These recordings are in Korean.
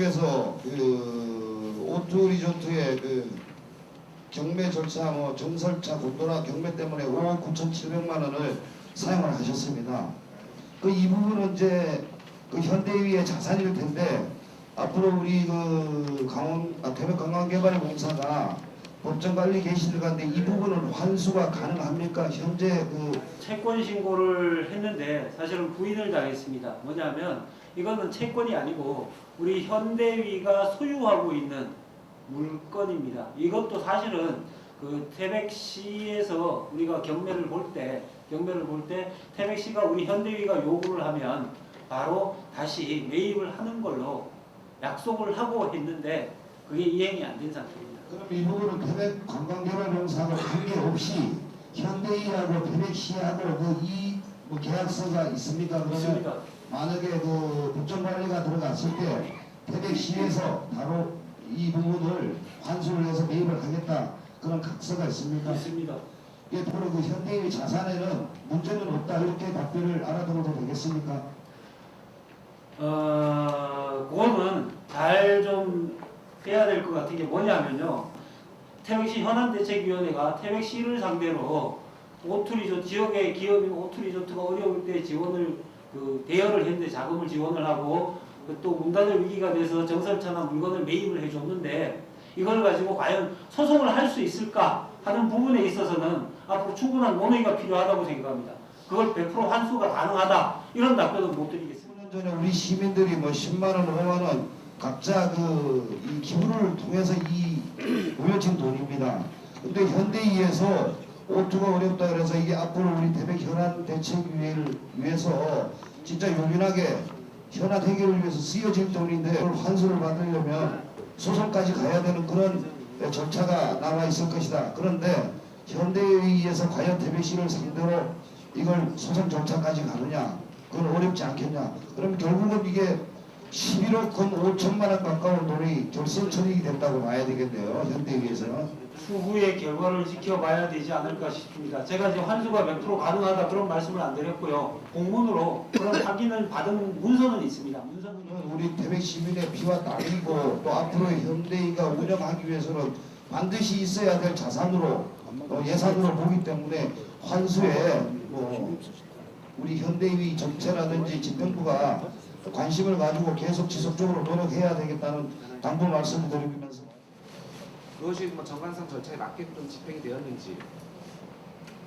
쪽에서 그 오투 리조트의 그 경매 절차, 정설차 공도나 경매 때문에 5억 9,700만 원을 사용을 하셨습니다. 그 이 부분은 이제 그 현대위의 자산일 텐데 앞으로 우리 그 태백관광개발공사가 법정관리 개시를 가는데 이 부분은 환수가 가능합니까? 현재 그 채권 신고를 했는데 사실은 부인을 당했습니다. 뭐냐면 이거는 채권이 아니고 우리 현대위가 소유하고 있는 물건입니다. 이것도 사실은 그 태백시에서 우리가 경매를 볼 때 태백시가 우리 현대위가 요구를 하면 바로 다시 매입을 하는 걸로 약속을 하고 했는데 그게 이행이 안 된 상태입니다. 그럼 이 부분은 태백관광개발공사하고 관계없이 현대위하고 태백시하고 뭐 계약서가 있습니까? 그러면 있습니다. 만약에 그 법정관리가 들어갔을 때 태백시에서 바로 이 부분을 환수를 해서 매입을 하겠다 그런 각서가 있습니까? 있습니다. 예, 바로 그 현대의 자산에는 문제는 없다 이렇게 답변을 알아들어도 되겠습니까? 그거는 잘 좀 해야 될 것 같은 게 뭐냐면요. 태백시 현안대책위원회가 태백시를 상대로 오투리조트 지역의 기업인 오투리조트가 어려울 때 지원을 대여를 했는데 자금을 지원을 하고 또 문 닫을 위기가 돼서 정설차나 물건을 매입을 해줬는데 이걸 가지고 과연 소송을 할 수 있을까 하는 부분에 있어서는 앞으로 충분한 논의가 필요하다고 생각합니다. 그걸 100% 환수가 가능하다 이런 답변은 못 드리겠습니다. 5년 전에 우리 시민들이 뭐 10만 원, 5만 원 각자 이 기부를 통해서 모여진 돈입니다. 근데 현대위에서 오투가 어렵다 그래서 이게 앞으로 우리 태백 현안 대책위를 위해서 진짜 요긴하게 현안 해결을 위해서 쓰여질 돈인데 그걸 환수를 받으려면 소송까지 가야 되는 그런 절차가 남아 있을 것이다. 그런데 현대위에서 과연 태백시를 상대로 이걸 소송 절차까지 가느냐? 그건 어렵지 않겠냐? 그럼 결국은 이게 11억 건 5천만 원 가까운 돈이 결선 처리가 됐다고 봐야 되겠네요. 현대위에서는. 추후의 결과를 지켜봐야 되지 않을까 싶습니다. 제가 이제 환수가 100% 가능하다 그런 말씀을 안 드렸고요. 공문으로 그런 확인을 받은 문서는 있습니다. 문서는 우리 태백 시민의 피와 땀이고 또 앞으로의 현대위가 운영하기 위해서는 반드시 있어야 될 자산으로 예산으로 보기 때문에 환수에 우리 현대위 전체라든지 집행부가 관심을 가지고 계속 지속적으로 노력해야 되겠다는 당부 말씀을 드리면서 그것이 뭐 정관상 절차에 맞게끔 집행이 되었는지,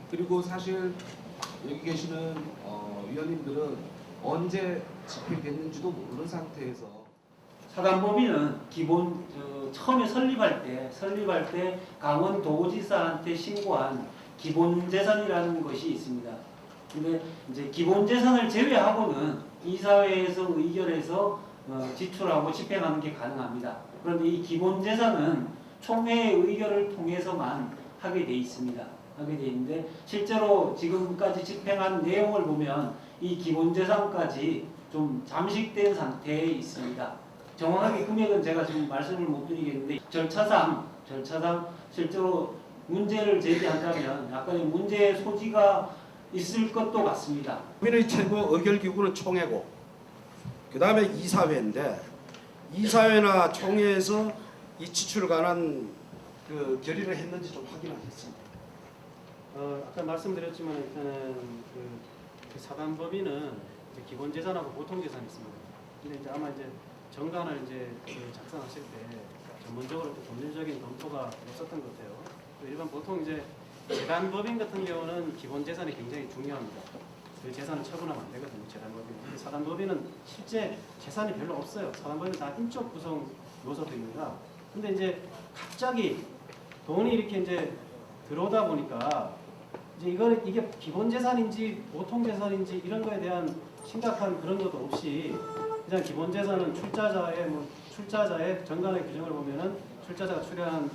그리고 사실 여기 계시는 위원님들은 언제 집행됐는지도 모르는 상태에서 사단법인은 기본 처음에 설립할 때 강원도지사한테 신고한 기본재산이라는 것이 있습니다. 근데 이제 기본재산을 제외하고는 이사회에서 의결해서 지출하고 집행하는 게 가능합니다. 그런데 이 기본재산은 총회의 의결을 통해서만 하게 돼 있습니다. 하게 돼 있는데 실제로 지금까지 집행한 내용을 보면 이 기본재산까지 좀 잠식된 상태에 있습니다. 정확하게 금액은 제가 지금 말씀을 못 드리겠는데 절차상 실제로 문제를 제기한다면 약간의 문제의 소지가 있을 것도 같습니다. 국민의 최고 의결기구는 총회고 그 다음에 이사회인데 이사회나 총회에서 이 지출에 관한 그 결의를 했는지 좀 확인하겠습니다. 아까 말씀드렸지만 일단은 그 사단법인은 이제 기본재산하고 보통재산이 있습니다. 근데 이제 아마 이제 정관을 이제 작성하실 때 전문적으로 법률적인 검토가 없었던 것 같아요. 일반 보통 이제 재단법인 같은 경우는 기본재산이 굉장히 중요합니다. 그 재산을 처분하면 안 되거든요. 재단법인. 사단법인은 실제 재산이 별로 없어요. 사단법인은 다 인적 구성 요소들입니다. 근데 이제 갑자기 돈이 이렇게 이제 들어오다 보니까 이제 이게 기본 재산인지 보통 재산인지 이런 거에 대한 심각한 그런 것도 없이 그냥 기본 재산은 출자자의 정관의 규정을 보면은 출자자가 출연한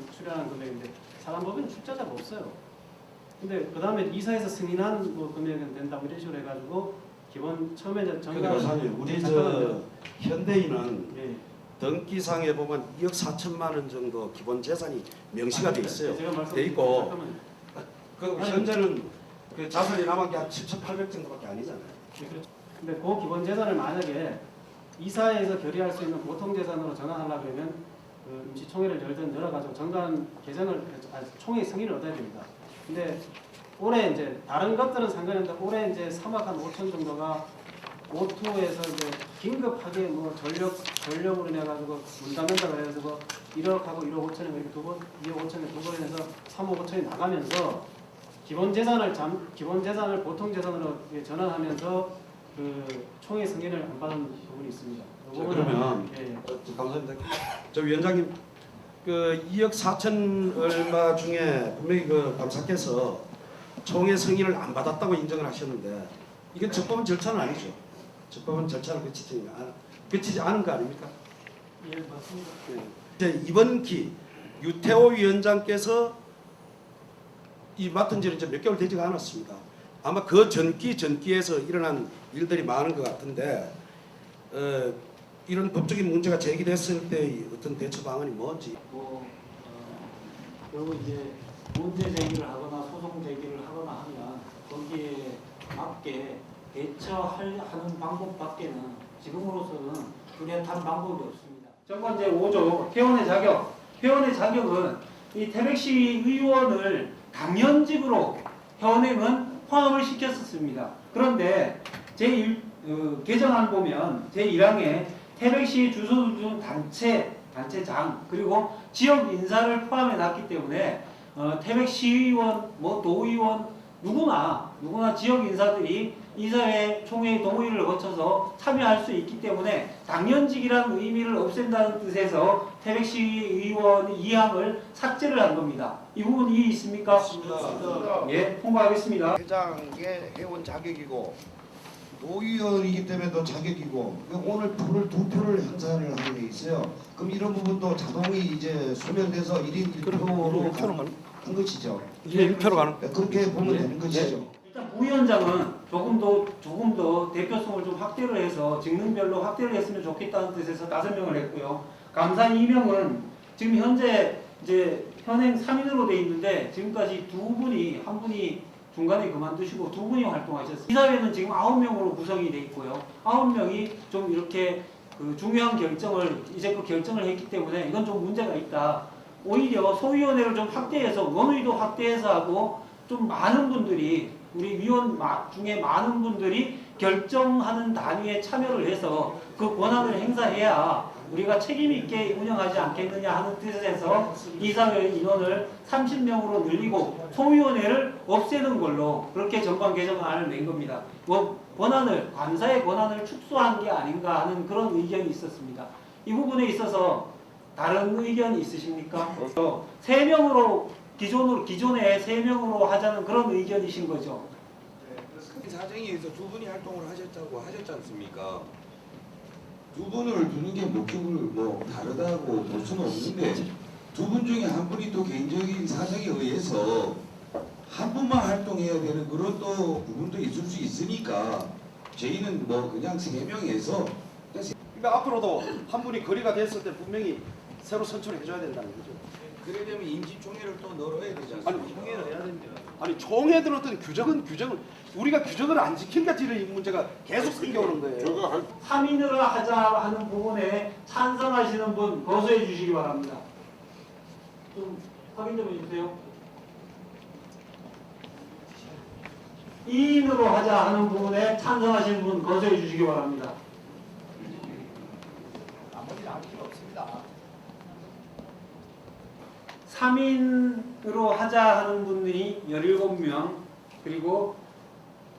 금액인데 사단법인은 출자자가 없어요. 근데 그 다음에 이사에서 승인한 금액은 된다고 이런 식으로 해가지고 기본 처음에 정관. 그러니까 사실 우리 현대인은 예. 등기상에 보면 2억 4천만 원 정도 기본 재산이 명시가 돼 있어요. 돼 돼 있고 그 현재는 그 자산이 남은 게 한 7,800 정도밖에 아니잖아요. 근데 그 기본 재산을 만약에 이사회에서 결의할 수 있는 보통재산으로 전환하려고 그러면 그 임시총회를 열든 열어가지고 정관 개정을 총회 승인을 얻어야 됩니다. 근데 올해 이제 다른 것들은 상관이 없는데 올해 이제 3억 한 5천 정도가 O2에서 이제 긴급하게 뭐 전력으로 인해 가지고 문 닫는다고 해서 뭐 1억하고 1억 5천에 이렇게 두 번, 2억 5천에 두 번을 해서 3억 5천이 나가면서 기본 재산을 보통 재산으로 전환하면서 그 총회 승인을 안 받은 부분이 있습니다. 그 부분은- 그러면 예. 감사합니다. 저 위원장님 그 2억 4천 얼마 중에 분명히 그 감사께서 총회 승인을 안 받았다고 인정을 하셨는데 이건 적법한 절차는 아니죠. 적법한 절차를 거치지 않은 거 아닙니까? 예, 맞습니다. 이제 이번 기 유태호 위원장께서 이 맡은 지는 이제 몇 개월 되지가 않았습니다. 아마 그 전기에서 일어난 일들이 많은 것 같은데 이런 법적인 문제가 제기됐을 때 어떤 대처 방안이 뭔지. 그리고 이제 문제 제기를 하거나 소송 제기를 하거나 하면 거기에 맞게 대처하는 방법밖에는 지금으로서는 뚜렷한 방법이 없습니다. 정관제 5조 회원의 자격. 회원의 자격은 이 태백시 의원을 당연직으로 현행은 포함을 시켰었습니다. 그런데 개정안 보면 제1항에 태백시 주소준 단체장 그리고 지역 인사를 포함해 놨기 때문에 태백시의원, 뭐 도의원 누구나 지역 인사들이 이사회 총회 동의를 거쳐서 참여할 수 있기 때문에 당연직이라는 의미를 없앤다는 뜻에서 태백시 의원 2항을 삭제를 한 겁니다. 이 부분 이해 있습니까? 예, 통과하겠습니다. 회장의 회원 자격이고 노의원이기 때문에 또 자격이고 오늘 두 표를 행사를 하게 돼 있어요. 그럼 이런 부분도 자동이 이제 소멸돼서 1인 1표로 한 것이죠. 이게 1표로 가는. 그렇게 보면 되는 것이죠. 일단 부위원장은 조금 더 대표성을 좀 확대를 해서 직능별로 확대를 했으면 좋겠다는 뜻에서 5명을 했고요. 감사 2명은 지금 현재 이제 현행 3인으로 돼 있는데 지금까지 한 분이 중간에 그만두시고 2분이 활동하셨습니다. 이사회는 지금 9명으로 구성이 돼 있고요. 9명이 좀 이렇게 그 중요한 이제껏 결정을 했기 때문에 이건 좀 문제가 있다. 오히려 소위원회를 좀 확대해서 원의도 확대해서 하고 좀 많은 분들이 우리 위원 중에 많은 분들이 결정하는 단위에 참여를 해서 그 권한을 행사해야 우리가 책임 있게 운영하지 않겠느냐 하는 뜻에서 이사회 인원을 30명으로 늘리고 소위원회를 없애는 걸로 그렇게 정관 개정안을 낸 겁니다. 감사의 권한을 축소한 게 아닌가 하는 그런 의견이 있었습니다. 이 부분에 있어서 다른 의견이 있으십니까? 3명으로 기존에 3명으로 하자는 그런 의견이신 거죠. 사정에 의해서 두 분이 활동을 하셨지 않습니까? 두 분을 두는 게 목적을 다르다고 볼 수는 없는데 두 분 중에 한 분이 또 개인적인 사정에 의해서 한 분만 활동해야 되는 그런 또 부분도 있을 수 있으니까 저희는 그냥 3명에서 그러니까 앞으로도 한 분이 거리가 됐을 때 분명히 새로 선출해 줘야 된다는 거죠. 그래 되면 임시총회를 또 넣어야 되지 않습니까? 총회를 해야 됩니다. 아니 총회들은 어떤 규정을 우리가 규정을 안 지키니까 지금 이 문제가 계속 생겨오는 거예요. 3인으로 하자 하는 부분에 찬성하시는 분 거수해 주시기 바랍니다. 좀 확인 좀 해주세요. 2인으로 하자 하는 부분에 찬성하시는 분 거수해 주시기 바랍니다. 나머지는 할 필요 없습니다. 3인으로 하자 하는 분이 17명 그리고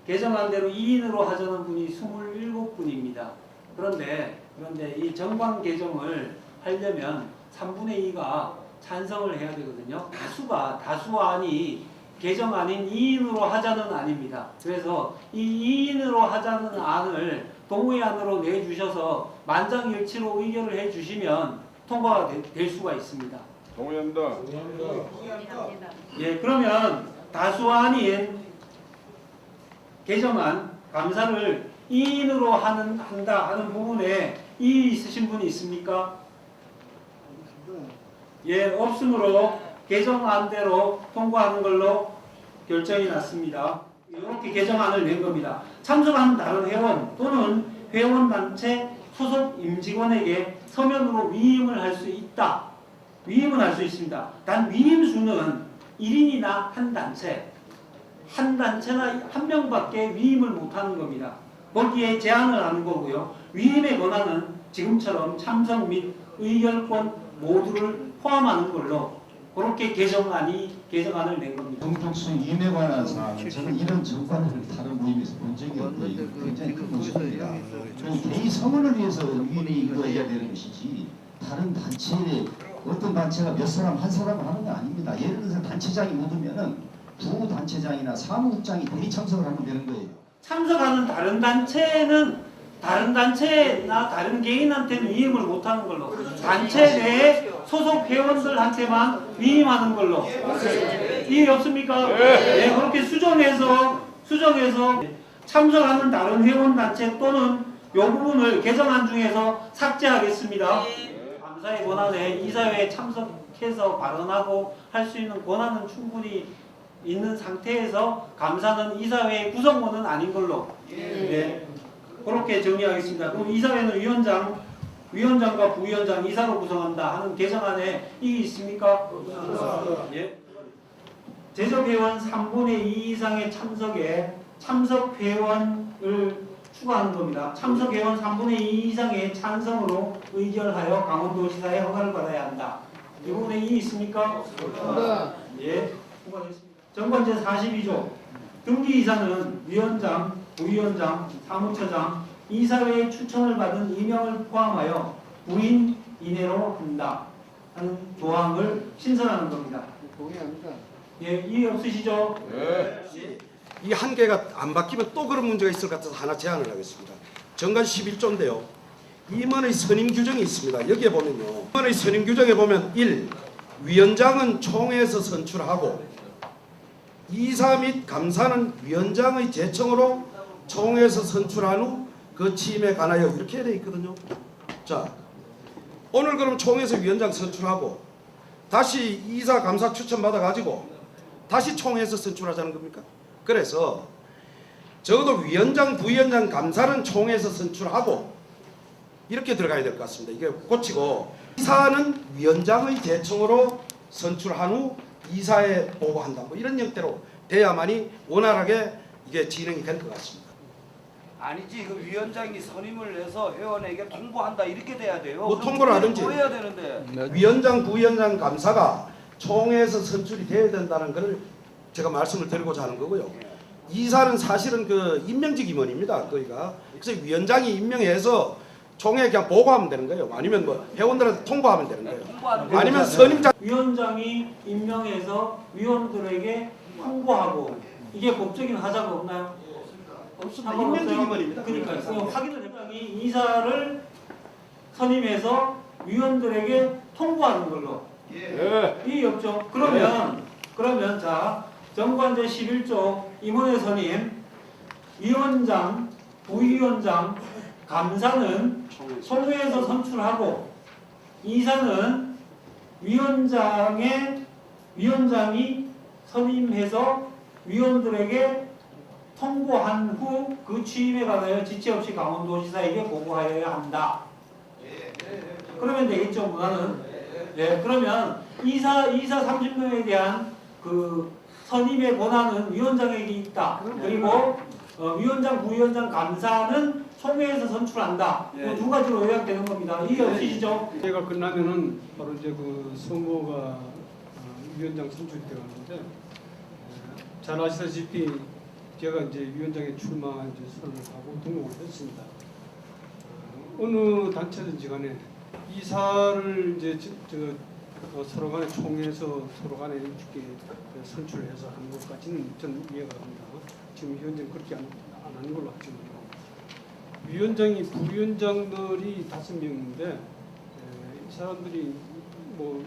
개정안대로 2인으로 하자는 분이 27분입니다. 그런데 이 정관 개정을 하려면 3분의 2가 찬성을 해야 되거든요. 다수안이 개정안인 2인으로 하자는 아닙니다. 그래서 이 2인으로 하자는 안을 동의안으로 내주셔서 만장일치로 의결을 해주시면 통과가 될 수가 있습니다. 동의한다. 예, 그러면 다수안인 개정안 감사를 2인으로 한다 하는 부분에 이의 있으신 분이 있습니까? 예, 없으므로 개정안대로 통과하는 걸로 결정이 났습니다. 이렇게 개정안을 낸 겁니다. 참석하는 다른 회원 또는 회원단체 소속 임직원에게 서면으로 위임을 할 수 있다. 위임을 할 수 있습니다. 단 위임 수는 1인이나 한 단체나 한 명밖에 위임을 못하는 겁니다. 거기에 제한을 하는 거고요. 위임의 권한은 지금처럼 참석 및 의결권 모두를 포함하는 걸로 그렇게 개정안을 낸 겁니다. 정족수 임에 관한 사항은 저는 이런 정관을 다른 모임에서 본 적이 없는데 굉장히 큰 것입니다. 개인 성원을 위해서 위임이 이루어져야 되는 것이지 다른 단체에 어떤 단체가 몇 사람 한 사람 하는 게 아닙니다. 예를 들어서 단체장이 묻으면은 부 단체장이나 사무국장이 대리 참석을 하면 되는 거예요. 참석하는 다른 단체는 다른 단체나 다른 개인한테는 위임을 못하는 걸로 단체 내 소속 회원들한테만 위임하는 걸로 이해 없습니까? 네, 그렇게 수정해서 참석하는 다른 회원 단체 또는 이 부분을 개정안 중에서 삭제하겠습니다. 감사의 권한에 이사회에 참석해서 발언하고 할 수 있는 권한은 충분히 있는 상태에서 감사는 이사회의 구성원은 아닌 걸로 네, 그렇게 정리하겠습니다. 그럼 이사회는 위원장과 부위원장 이사로 구성한다 하는 개정안에 이게 있습니까? 예. 제적회원 3분의 2 이상의 참석에 참석회원을 추가하는 겁니다. 참석회원 3분의 2 이상의 찬성으로 의결하여 강원도지사의 허가를 받아야 한다. 이 부분에 이의 있습니까? 예. 통과됐습니다. 정관제 42조 등기이사는 위원장, 부위원장, 사무처장, 이사회의 추천을 받은 임명을 포함하여 부인 이내로 한다 하는 조항을 신설하는 겁니다. 동의합니다. 예, 이해 없으시죠? 이 한계가 안 바뀌면 또 그런 문제가 있을 것 같아서 하나 제안을 하겠습니다. 정관 11조인데요. 임원의 선임 규정이 있습니다. 여기에 보면요. 임원의 선임 규정에 보면 1. 위원장은 총회에서 선출하고 이사 및 감사는 위원장의 제청으로 총회에서 선출한 후 그 취임에 관하여 이렇게 되어 있거든요. 자, 오늘 그럼 총회에서 위원장 선출하고 다시 이사 감사 추천 받아가지고 다시 총회에서 선출하자는 겁니까? 그래서 적어도 위원장, 부위원장, 감사는 총회에서 선출하고 이렇게 들어가야 될 것 같습니다. 이게 고치고 이사는 위원장의 제청으로 선출한 후 이사에 보고한다. 뭐 이런 형태로 돼야만이 원활하게 이게 진행이 될 것 같습니다. 아니지 그 위원장이 선임을 해서 회원에게 통보한다 이렇게 돼야 돼요. 뭐 통보를 하든지. 뭐 해야 되는데. 위원장, 부위원장, 감사가 총회에서 선출이 돼야 된다는 것을 제가 말씀을 드리고자 하는 거고요. 이사는 사실은 그 임명직 임원입니다. 거기가. 그래서 위원장이 임명해서 총회에 그냥 보고하면 되는 거예요. 아니면 뭐 회원들한테 통보하면 되는 거예요. 통보하는 아니면 선임장 위원장이 임명해서 위원들에게 통보하고 이게 법적인 하자가 없나요? 없습니다. 임명직 임원입니다. 그러니까 확인을 해보니 이사를 선임해서 위원들에게 통보하는 걸로. 이해 없죠? 그러면 자 정관제 11조 임원의 선임 위원장, 부위원장, 감사는 총회에서 선출하고 이사는 위원장이 선임해서 위원들에게 통보한 후 그 취임에 관하여 지체 없이 강원도지사에게 보고하여야 한다. 그러면 되겠죠, 문화는. 예, 그러면 이사 30명에 대한 그 선임의 권한은 위원장에게 있다. 그리고 위원장, 부위원장, 감사는 총회에서 선출한다. 이 두 가지로 요약되는 겁니다. 이해 없으시죠? 대회가 끝나면은 바로 이제 그 선거가 위원장 선출이 되었는데 잘 아시다시피 제가 이제 위원장에 출마 이제 선언을 하고 등록을 했습니다. 어느 단체든지 간에 이사를 이제 서로 간에 총회에서 서로 간에 이렇게 선출해서 하는 것까지는 저는 이해가 갑니다. 지금 위원장 그렇게 안 하는 걸로 알고 있습니다. 위원장이 부위원장들이 5명인데 이 사람들이 뭐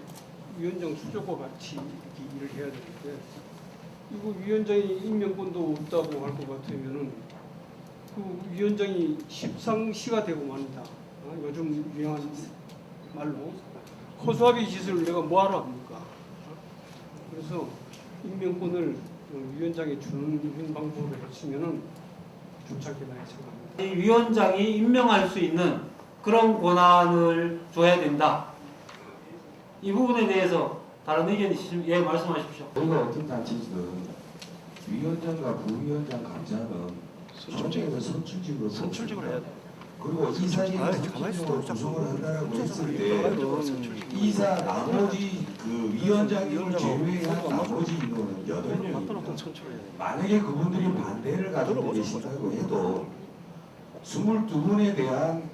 위원장 수족과 같이 이렇게 일을 해야 되는데 이거 위원장이 임명권도 없다고 할 것 같으면은 그 위원장이 십상시가 되고 맙니다. 요즘 유행한 말로 코수아비 짓을 내가 뭐하러 합니까? 그래서 임명권을 위원장에 주는 이런 방법을 했으면은 좋지 않겠나 생각합니다. 위원장이 임명할 수 있는 그런 권한을 줘야 된다. 이 부분에 대해서 다른 의견 있으시면 예 말씀하십시오. 우리가 어떤 단체든 위원장과 부위원장 감사는 총회에서 선출직으로 해야 돼. 그리고 이사직을 선출직으로 구성을 한다라고 했을 때 이사 나머지 그 위원장님을 제외한 나머지 인원은 8명입니다. 만약에 그분들이 반대를 가지고 계신다고 해도 22분에 대한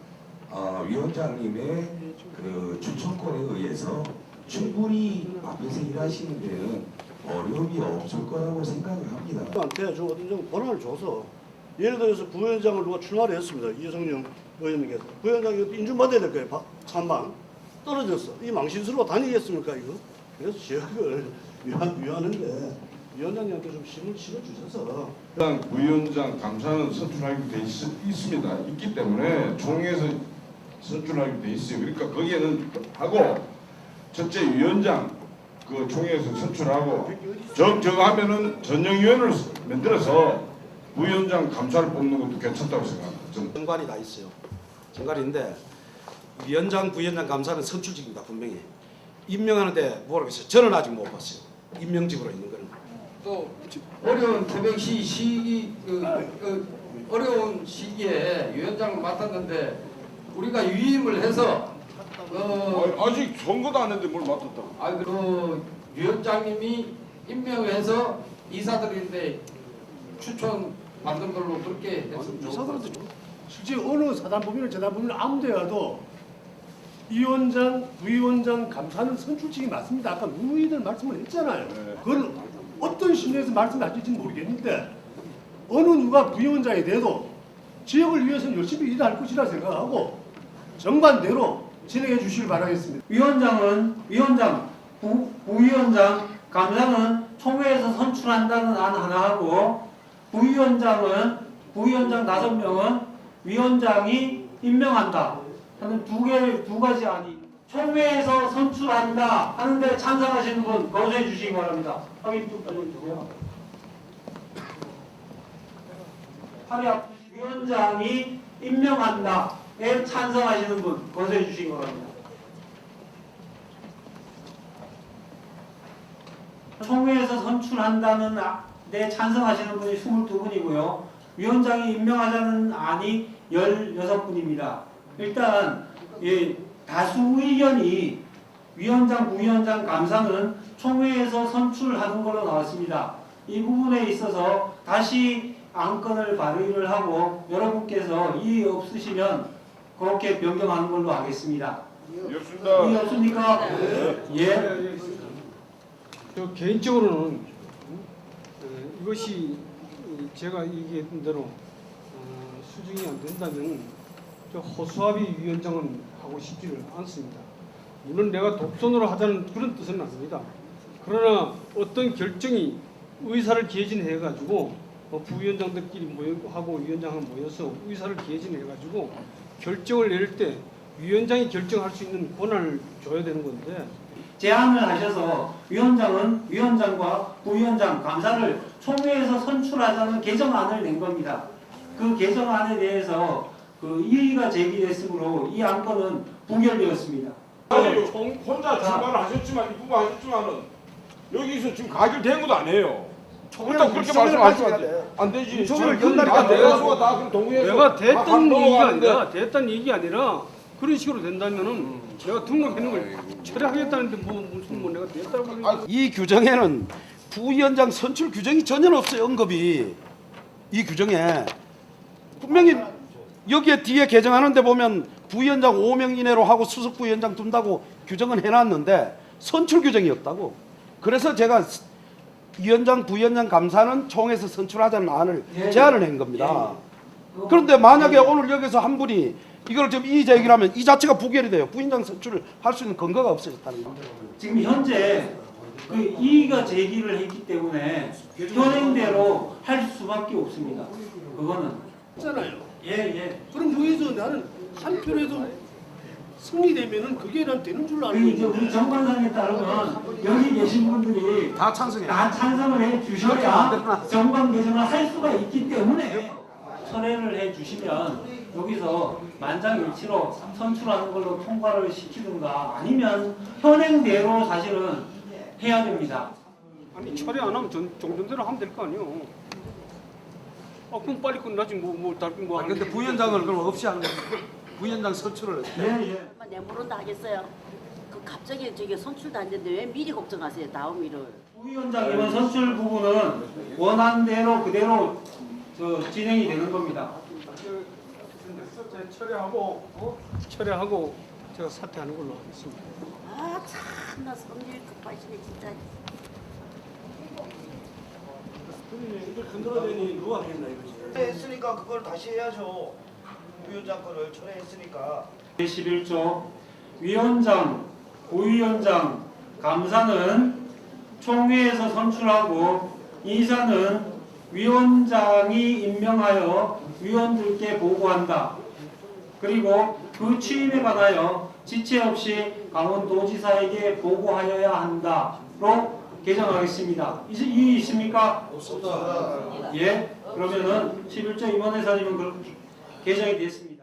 위원장님의 그 추천권에 의해서 충분히 앞에서 일하시는 데는 어려움이 없을 거라고 생각을 합니다. 한테 좀 어떤 좀 권한을 줘서 예를 들어서 부위원장을 누가 출마를 했습니다. 이성영 의원님께서 부위원장이 인준받아야 될 거예요. 찬반 떨어졌어. 이 망신스러워 다니겠습니까 이거? 그래서 지역을 위하는데 위원장님한테 좀 힘을 실어주셔서 일단 부위원장 감사는 선출하게 돼 있습니다. 있기 때문에 총회에서 선출하게 돼 있어요. 그러니까 거기에는 하고 첫째 위원장 그 총회에서 선출하고 저거 하면은 전형위원을 만들어서 부위원장 감사를 뽑는 것도 괜찮다고 생각합니다. 저는. 정관이 다 있어요. 정관인데 위원장, 부위원장 감사는 선출직입니다. 분명히 임명하는데 모르겠어요. 저는 아직 못 봤어요. 임명직으로 있는 거는. 또 어려운 태백시 어려운 시기에 위원장을 맡았는데 우리가 위임을 해서 아직 선거도 안 했는데 뭘 맡았다고? 그 위원장님이 임명해서 이사들인데 추천 받는 걸로 그렇게 했습니다. 실제 어느 사단법인을 재단법인을 아무 데 가도 위원장, 부위원장 감사는 선출직이 맞습니다. 아까 누이들 말씀을 했잖아요. 그걸 어떤 심리에서 말씀하실지는 모르겠는데 어느 누가 부위원장이 돼도 지역을 위해서는 열심히 일할 것이라 생각하고 정반대로 진행해 주시길 바라겠습니다. 위원장, 부위원장, 감사는 총회에서 선출한다는 안 하나 하고 부위원장 5명은 위원장이 임명한다 하는 두 가지 안이 총회에서 선출한다 하는데 찬성하시는 분 거부해 주시기 바랍니다. 확인 좀 해주시고요. 팔이 아프신 위원장이 임명한다에 찬성하시는 분 거부해 주시기 바랍니다. 총회에서 선출한다는 데 찬성하시는 분이 22분이고요. 위원장이 임명하자는 안이 16분입니다. 일단 다수 의견이 위원장, 부위원장 감사는 총회에서 선출하는 걸로 나왔습니다. 이 부분에 있어서 다시 안건을 발의를 하고 여러분께서 이의 없으시면 그렇게 변경하는 걸로 하겠습니다. 이의 없습니까? 예. 개인적으로는 이것이 제가 얘기했던 대로 수정이 안 된다면 허수아비 위원장은 하고 싶지를 않습니다. 물론 내가 독선으로 하자는 그런 뜻은 아닙니다. 그러나 어떤 결정이 의사를 개진해가지고 부위원장들끼리 모여하고 위원장하고 모여서 의사를 개진해가지고 결정을 낼 때 위원장이 결정할 수 있는 권한을 줘야 되는 건데 제안을 하셔서 위원장과 부위원장 감사를 총회에서 선출하자는 개정안을 낸 겁니다. 그 개정안에 대해서 그 이의가 제기됐으므로 이 안건은 부결되었습니다. 아니 혼자 출마를 하셨지만 이부분 하셨지만은 여기서 지금 가결된 것도 아니에요. 일단 그렇게 말씀하시면 안 되지. 총회를 내가 대다수가 다 그럼 동의해서 내가 됐다는 얘기가 아니라 그런 식으로 된다면은 내가 등록하는 걸 철회하겠다는데 무슨 내가 됐다고 하는 이 규정에는 부위원장 선출 규정이 전혀 없어요. 언급이 이 규정에 분명히 여기에 뒤에 개정하는데 보면 부위원장 5명 이내로 하고 수석 부위원장 둔다고 규정은 해놨는데 선출 규정이 없다고. 그래서 제가 위원장, 부위원장 감사는 총회에서 선출하자는 안을 제안을 한 겁니다. 그런데 만약에 오늘 여기서 한 분이 이걸 지금 이의 제기를 하면 이 자체가 부결이 돼요. 부위원장 선출을 할 수 있는 근거가 없어졌다는 겁니다. 지금 현재 그 이의가 제기를 했기 때문에 현행대로 할 수밖에 없습니다. 그거는 있잖아요. 예. 그럼 여기서 나는 한 표라도 승리되면은 그게 난 되는 줄 알고 이제 우리 정관상에 따르면 여기 계신 분들이 다 찬성해요. 다 찬성을 해 주셔야 정관 개정을 할 수가 있기 때문에 철회를 해주시면 여기서 만장일치로 선출하는 걸로 통과를 시키든가 아니면 현행대로 사실은 해야 됩니다. 아니 철회 안 하면 정전대로 하면 될 거 아니에요. 아 그럼 빨리 끝나지 뭐 다른 거. 근데 부위원장을 그럼 없이 하는 거예요. 부위원장 선출을. 예. 내모른다 하겠어요. 그 갑자기 저기 선출도 안 됐는데 왜 미리 걱정하세요? 다음 일을. 부위원장님은 선출 부분은 원안대로 그대로 진행이 되는 겁니다. 철회하고 제가 사퇴하는 걸로 하겠습니다. 아 참나 성질 급하시네 진짜. 이걸 건드려대니 누가 하겠나 이거지. 했으니까 그걸 다시 해야죠. 위원장 거를 철회했으니까. 제11조 위원장, 부위원장, 감사는 총회에서 선출하고 이사는 위원장이 임명하여 위원들께 보고한다. 그리고 그 취임에 관하여 지체 없이 강원도지사에게 보고하여야 한다로 개정하겠습니다. 이의 있습니까? 없습니다. 예. 그러면은 11조 임원회사님은 그렇게 개정이 됐습니다.